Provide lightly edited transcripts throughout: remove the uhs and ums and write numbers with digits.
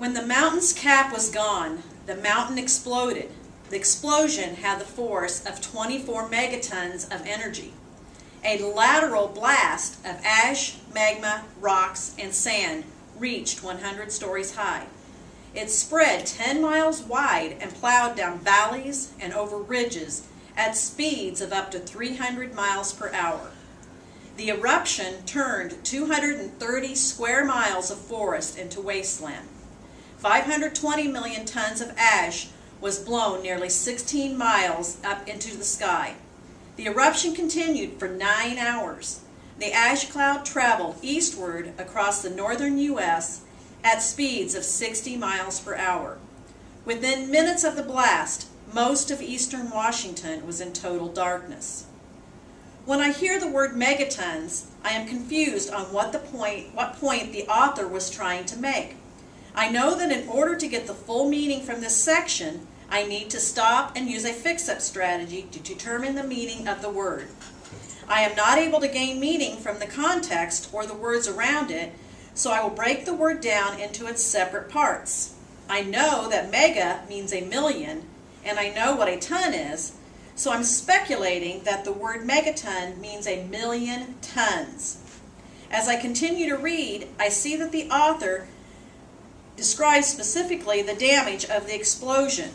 When the mountain's cap was gone, the mountain exploded. The explosion had the force of 24 megatons of energy. A lateral blast of ash, magma, rocks, and sand reached 100 stories high. It spread 10 miles wide and plowed down valleys and over ridges at speeds of up to 300 miles per hour. The eruption turned 230 square miles of forest into wasteland. 520 million tons of ash was blown nearly 16 miles up into the sky. The eruption continued for 9 hours. The ash cloud traveled eastward across the northern U.S. at speeds of 60 miles per hour. Within minutes of the blast, most of eastern Washington was in total darkness. When I hear the word megatons, I am confused on what point the author was trying to make. I know that in order to get the full meaning from this section, I need to stop and use a fix-up strategy to determine the meaning of the word. I am not able to gain meaning from the context or the words around it, so I will break the word down into its separate parts. I know that mega means a million, and I know what a ton is, so I'm speculating that the word megaton means a million tons. As I continue to read, I see that the author describes specifically the damage of the explosion.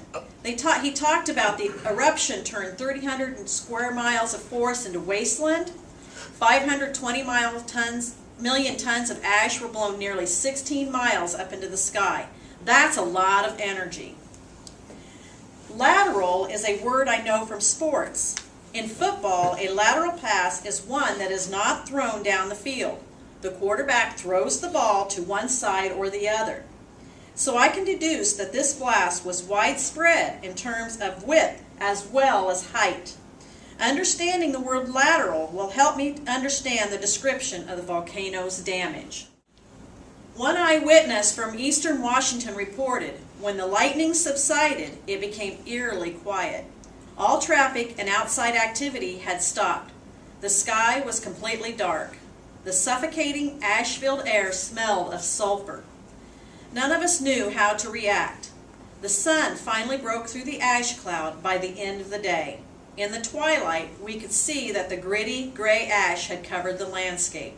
He talked about the eruption turned 300 square miles of forest into wasteland. 520 million tons of ash were blown nearly 16 miles up into the sky. That's a lot of energy. Lateral is a word I know from sports. In football, a lateral pass is one that is not thrown down the field. The quarterback throws the ball to one side or the other. So I can deduce that this blast was widespread in terms of width as well as height. Understanding the word lateral will help me understand the description of the volcano's damage. One eyewitness from eastern Washington reported, when the lightning subsided, it became eerily quiet. All traffic and outside activity had stopped. The sky was completely dark. The suffocating ash-filled air smelled of sulfur. None of us knew how to react. The sun finally broke through the ash cloud by the end of the day. In the twilight, we could see that the gritty, gray ash had covered the landscape.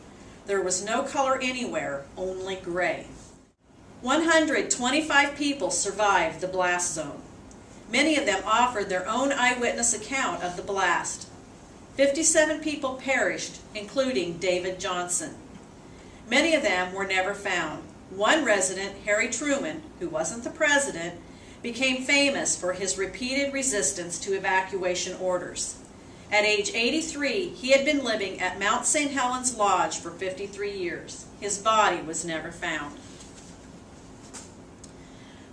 There was no color anywhere, only gray. 125 people survived the blast zone. Many of them offered their own eyewitness account of the blast. 57 people perished, including David Johnson. Many of them were never found. One resident, Harry Truman, who wasn't the president, became famous for his repeated resistance to evacuation orders. At age 83, he had been living at Mount St. Helens Lodge for 53 years. His body was never found.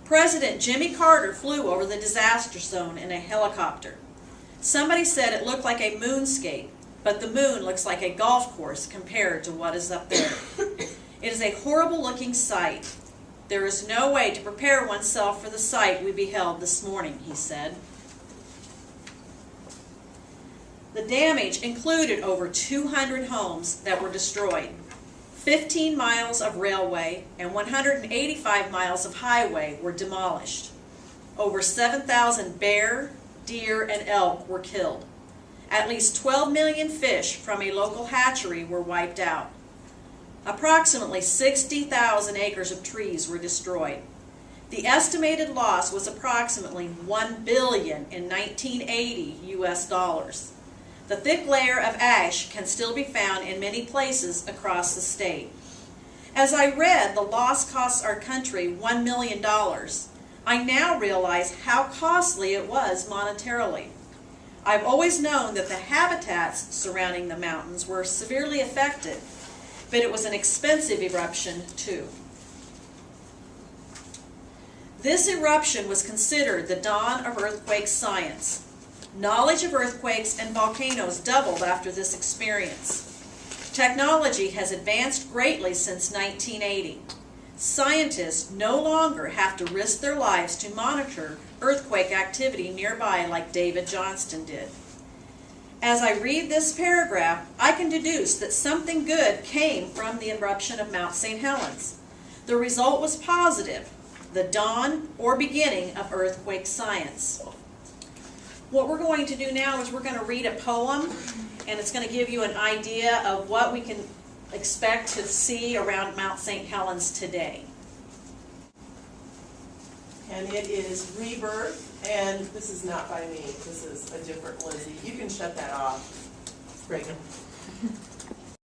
President Jimmy Carter flew over the disaster zone in a helicopter. Somebody said it looked like a moonscape, but the moon looks like a golf course compared to what is up there. It is a horrible-looking sight. There is no way to prepare oneself for the sight we beheld this morning, he said. The damage included over 200 homes that were destroyed, 15 miles of railway and 185 miles of highway were demolished. Over 7,000 bear, deer, and elk were killed. At least 12 million fish from a local hatchery were wiped out. Approximately 60,000 acres of trees were destroyed. The estimated loss was approximately $1 billion in 1980 US dollars. The thick layer of ash can still be found in many places across the state. As I read the loss costs our country $1 million, I now realize how costly it was monetarily. I've always known that the habitats surrounding the mountains were severely affected, but it was an expensive eruption too. This eruption was considered the dawn of earthquake science. Knowledge of earthquakes and volcanoes doubled after this experience. Technology has advanced greatly since 1980. Scientists no longer have to risk their lives to monitor earthquake activity nearby like David Johnston did. As I read this paragraph, I can deduce that something good came from the eruption of Mount St. Helens. The result was positive. the dawn or beginning of earthquake science. What we're going to do now is we're going to read a poem, and it's going to give you an idea of what we can expect to see around Mount St. Helens today. And it is Rebirth, and this is not by me. This is a different Lizzie. You can shut that off, Reagan.